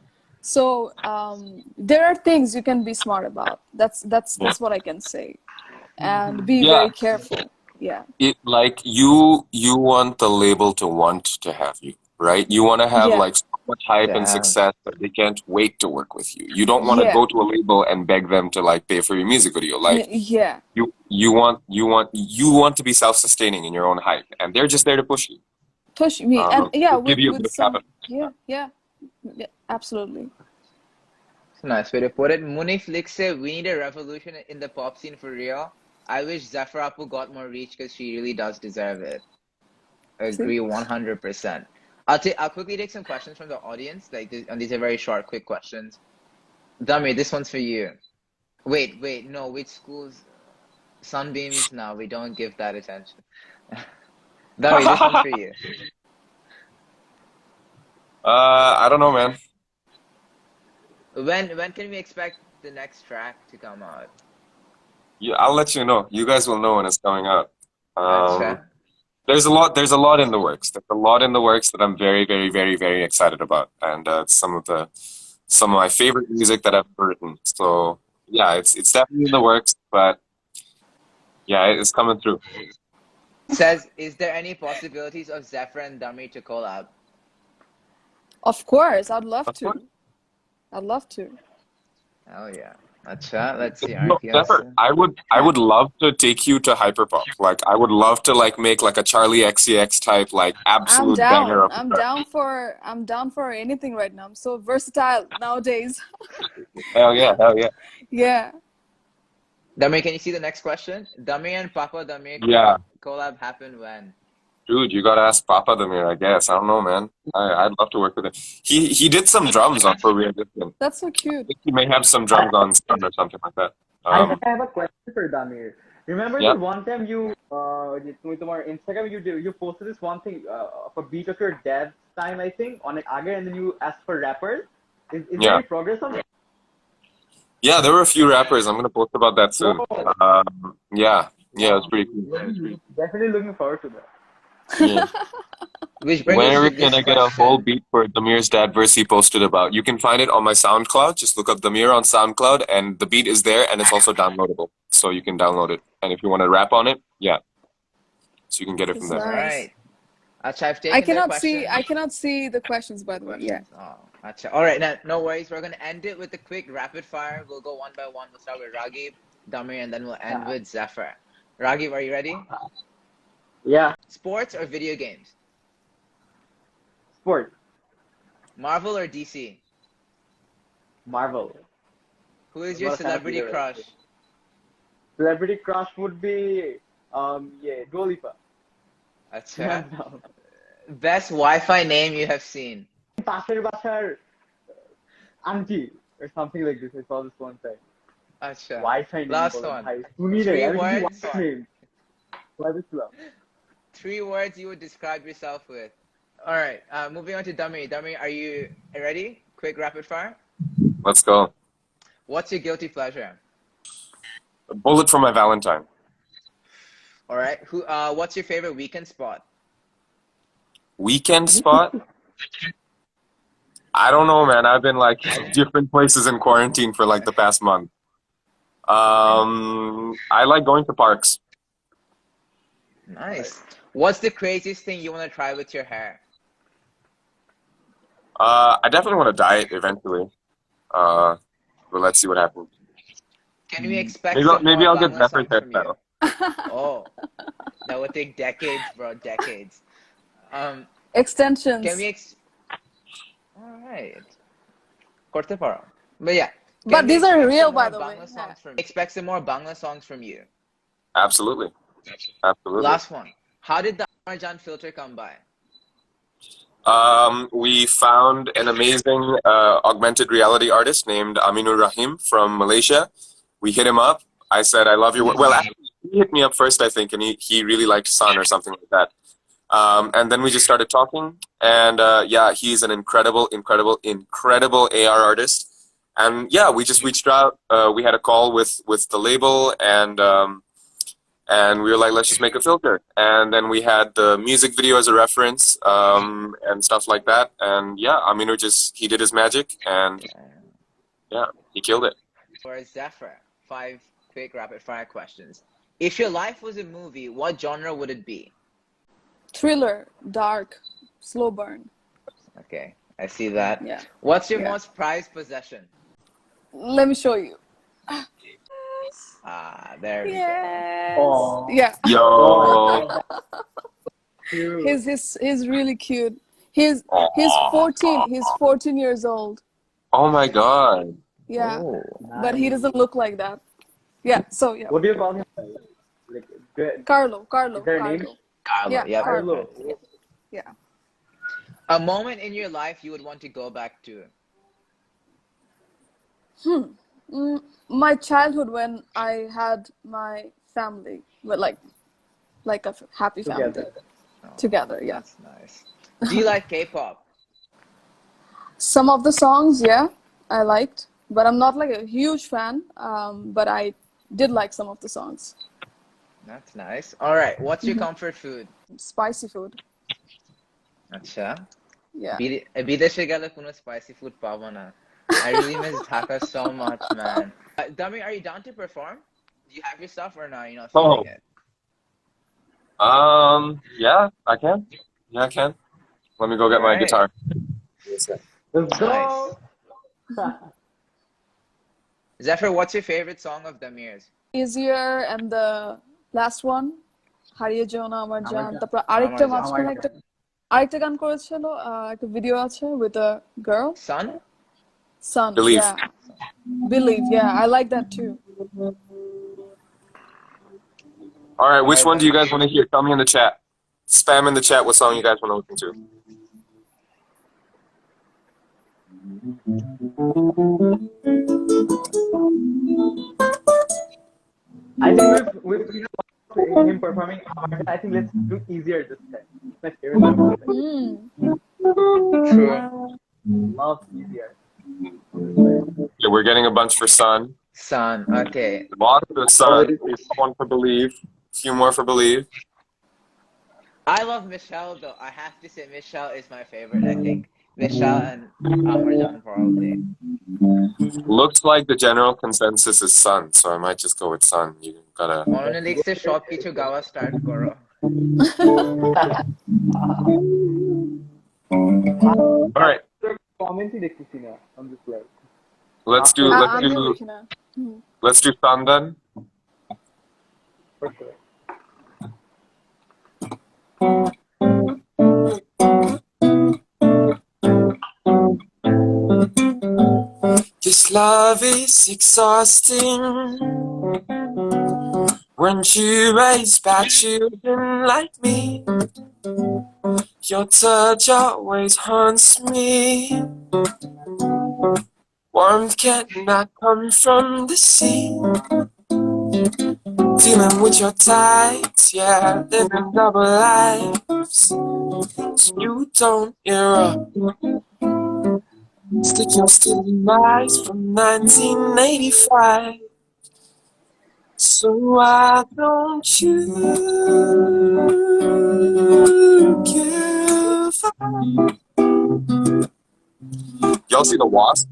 So there are things you can be smart about. That's what I can say, and be very careful. Yeah. It like you want the label to want to have you, right? You want to have like so much hype and success that they can't wait to work with you. You don't want to go to a label and beg them to like pay for your music video. Like you want to be self-sustaining in your own hype, and they're just there to push you. Push me, and with some, yeah, absolutely. It's a nice way to put it. Munif Lik said, we need a revolution in the pop scene for real. I wish Xefer Apu got more reach because she really does deserve it. I agree 100%. I'll quickly take some questions from the audience. Like this, and these are very short, quick questions. Damir, this one's for you. Wait, no, which schools? Sunbeams? No, we don't give that attention. Damir, this one's for you. I don't know, man. When can we expect the next track to come out? Yeah, I'll let you know. You guys will know when it's coming out. There's a lot in the works. There's a lot in the works that I'm very, very, very, very excited about, and some of my favorite music that I've written. So yeah, it's definitely in the works, but yeah, it's coming through. Says, is there any possibilities of Xefer and Damir to collab? Of course, I'd love to. I'd love to. Oh yeah. Let's see. Xefer, I would love to take you to hyperpop. Like I would love to like make like a Charlie XCX type like absolute banger. I'm down for anything right now. I'm so versatile nowadays. Hell yeah. Yeah. Damir, can you see the next question? Damir and Papa Damir collab happened when? Dude, you gotta ask Papa Damir, I guess. I don't know, man. I'd love to work with him. He did some drums on For Real Distant. That's so cute. I think he may have some drums on Stun or something like that. I have a question for Damir. Remember the one time you with our Instagram you posted this one thing of a beat of your dad's time, I think, on it Agar, and then you asked for rappers. Is there any progress on that? Yeah, there were a few rappers. I'm gonna post about that soon. Yeah, it's pretty cool. Definitely looking forward to that. Yeah. When are we gonna get a whole beat for Damir's dad verse he posted about? You can find it on my SoundCloud. Just look up Damir on SoundCloud, and the beat is there, and it's also downloadable, so you can download it. And if you want to rap on it, so you can get it from there. All right. I cannot see the questions, by the way. Yeah. All right, no worries. We're gonna end it with a quick rapid fire. We'll go one by one. We'll start with Raghib, Damir, and then we'll end with Xefer. Raghib, are you ready? Yeah. Sports or video games? Sport. Marvel or DC? Marvel. Who is your celebrity crush? Celebrity crush would be Dua Lipa. Best Wi-Fi name you have seen? Pasher Bashar Auntie or something like this. I saw this one time. Wi-Fi name. Last one. 3 words you would describe yourself with. All right, moving on to Damir. Damir, are you ready? Quick rapid fire. Let's go. What's your guilty pleasure? A bullet for my Valentine. All right. What's your favorite weekend spot? Weekend spot? I don't know, man. I've been like different places in quarantine for like the past month. I like going to parks. Nice. What's the craziest thing you want to try with your hair? I definitely want to diet eventually. But let's see what happens. Can we expect Maybe some more I'll get Bangla Xefer songs from you? hairstyle. Oh, that would take decades, bro, decades. Can Extensions. we All right. Korte paro. But yeah. But Can we these are expect real, some more by the way. Bangla songs from Expect some more Bangla songs from you. Absolutely. Absolutely. Last one. How did the Amarjan filter come by? We found an amazing augmented reality artist named Aminur Rahim from Malaysia. We hit him up. I said, I love your work. Well, actually, he hit me up first, I think, and he really liked Sun or something like that. And then we just started talking. And yeah, he's an incredible AR artist. And yeah, we just reached out. We had a call with the label, and we were like, let's just make a filter. And then we had the music video as a reference, and stuff like that. And yeah, Aminu he did his magic, and yeah, he killed it. For Xefer, 5 quick rapid fire questions. If your life was a movie, what genre would it be? Thriller, dark, slow burn. Okay, I see that. Yeah. What's your most prized possession? Let me show you. Ah, there we Yes. Aw. Yeah. Yo. He's really cute. He's 14. He's 14 years old. Oh my god. Yeah. go. But he doesn't look like that. Yeah. So yeah. What do you call him? Like, Carlo. Is there a name? Carlo, Yeah, yep. Carlo. Yeah. A moment in your life you would want to go back to. My childhood when I had my family, but like a happy family together. Yeah. That's nice. Do you like K-pop? Some of the songs, yeah, I liked, but I'm not like a huge fan. But I did like some of the songs. That's nice. All right. What's your comfort food? Spicy food. Acha. Yeah. বিদেশে গেলে কোনো spicy food পাবো না. I really miss Dhaka so much, man. Dami, are you down to perform? Do you have your stuff or not? You're not feeling it? Yeah, I can. Yeah, I can. Let me go get my Alright. guitar. Let's go. Xefer, what's your favorite song of Damir's? Easier and the last one, হারিয়ে যেও না আমার জান। আমার তারপর আরেকটা জান। মাঝখানে আরেকটা গান করেছিল, একটা ভিডিও আছে with a girl. Sun. Believe. Yeah. Believe. Yeah, I like that too. All right, which one do you guys want to hear? Tell me in the chat. Spam in the chat what song you guys want to listen to. I think we've seen him performing. I think let's do easier this time. My favorite song. True. Love easier. Yeah, we're getting a bunch for Sun. Sun, okay. Lots of Sun. One for Believe. A few more for Believe. I love Michelle though. I have to say Michelle is my favorite. I think Michelle and Amarjan probably. Looks like the general consensus is Sun, so I might just go with Sun. You gotta. Only লিখছে সব কিছু গাওয়া start করো. All right. Commentary দেখতেছি না. I'm just like. Let's do Sun then. For sure. This love is exhausting. Weren't you raised by children like me? Your touch always haunts me. Warmth cannot come from the sea. Dealing with your tides, yeah, living double lives. So you don't erupt. Sticking still in eyes from 1985. So why don't you give up? y'all see the wasp?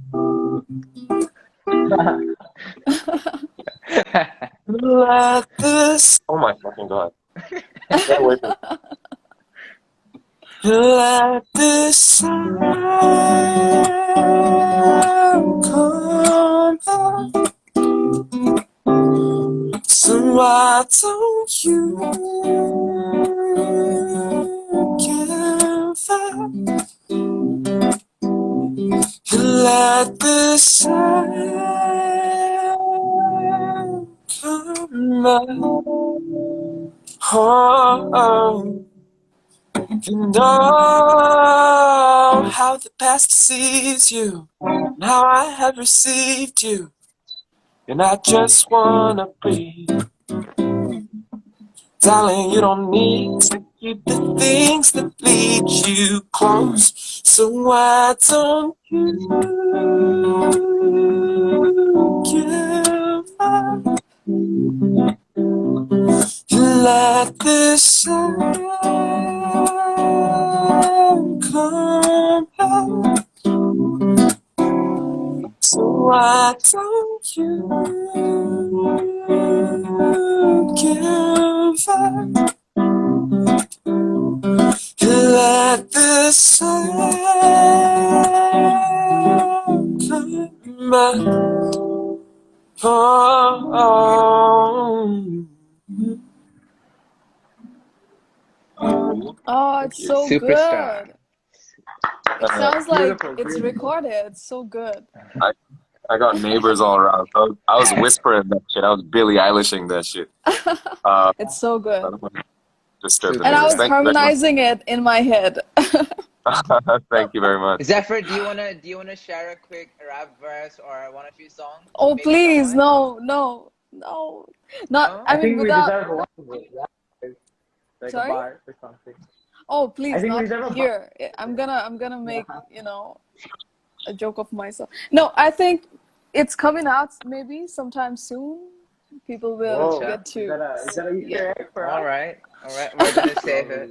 Let this. Oh my fucking god! Get away from me. Let this sound come out. So why don't you give up? Let this sound come out. Oh, you know how the past deceives you, and how I have received you, and I just wanna breathe. Darling, you don't need to keep the things that lead you close. So why don't you give up? Let this sound come out. So why don't you give up? Let the sound come out. Oh, it's so Superstar. good. It sounds like Beautiful, it's beautiful. recorded. It's so good. I got neighbors all around. I was whispering that shit. I was Billie Eilishing that shit. It's so I good. don't want to disturb the And I neighbors. was Superstar. Thank you very much. harmonizing it in my head. Thank you very much. Zephyr, do you wanna share a quick rap verse or one of your songs? Oh, Maybe please, someone? no, no, no. Not, No? I I mean, think we without, deserve one, like a sorry? bar or something. Oh, I please, think we not deserve a bar. here. I'm gonna make, a joke of myself. No, I think it's coming out maybe sometime soon. People will Whoa, Gotcha. get is to, that an yeah. Easter egg for All us? right. We're gonna save it.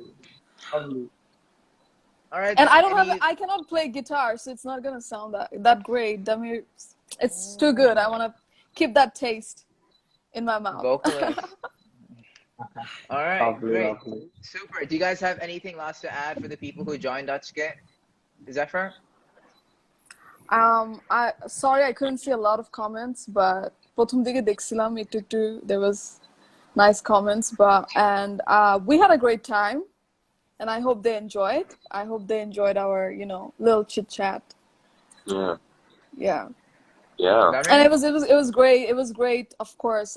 Lovely. All right And then. I don't have, Any I cannot play guitar, so it's not gonna sound that great. I mean, it's too good. I wanna keep that taste in my mouth. vocalist? All right, Lovely, great. lovely. Super. Do you guys have anything last to add for the people who joined Dutchkit? Zephyr? I sorry I couldn't see a lot of comments, but প্রথম দিকে দেখছিলাম একটু there was nice comments, and we had a great time, and I hope they enjoyed. I hope they enjoyed our little chit chat. Yeah. Yeah, Yeah. and Damir? it was great. It was great, of course.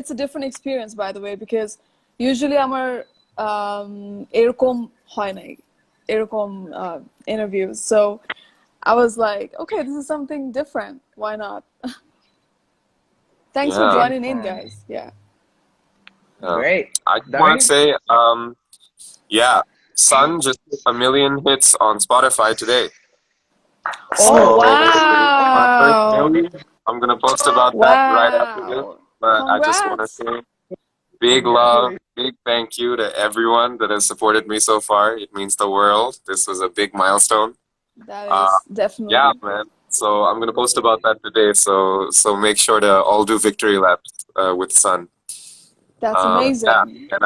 It's a different experience, by the way, because usually আমার এরকম হয় নাই এরকম interviews, so I was like, okay, this is something different. Why not? Thanks for Yeah. joining in, guys. Yeah. Great. I just want Damir? to say, yeah, Sun just hit 1 million hits on Spotify today. Oh, So my first wow. million, I'm gonna post about that right after this. Wow. But I just want to Congrats. say big love, big thank you to everyone that has supported me so far. It means the world. This was a big milestone. That Uh, is yeah, definitely. man. So I'm gonna post about that today. So make sure to all do victory laps with Sun. That's Yeah, amazing. and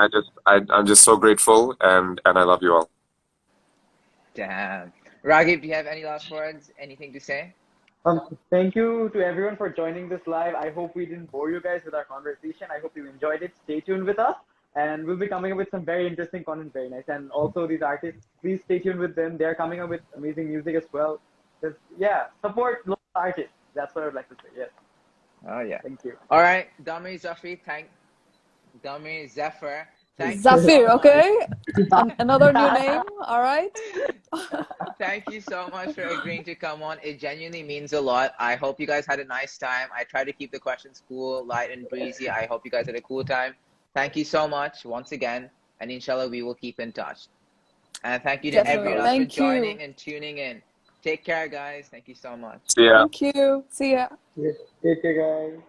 I'm just so grateful, and I love you all. Damn. Raghib, do you have any last words? Anything to say? Thank you to everyone for joining this live. I hope we didn't bore you guys with our conversation. I hope you enjoyed it. Stay tuned with us, and we'll be coming up with some very interesting content, very nice. And also these artists, please stay tuned with them. They're coming up with amazing music as well. Just, yeah, support local artists. That's what I would like to say. Yes, Oh yeah. thank you. All right, Damir Zephyr. Thank you so Zafir, much. okay? Another new name, all right? Thank you so much for agreeing to come on. It genuinely means a lot. I hope you guys had a nice time. I try to keep the questions cool, light, and breezy. I hope you guys had a cool time. Thank you so much once again. And inshallah, we will keep in touch. And thank you to Definitely. everyone else for Thank joining you. and tuning in. Take care, guys. Thank you so much. See ya. Thank you. See ya. Yes, take care, guys.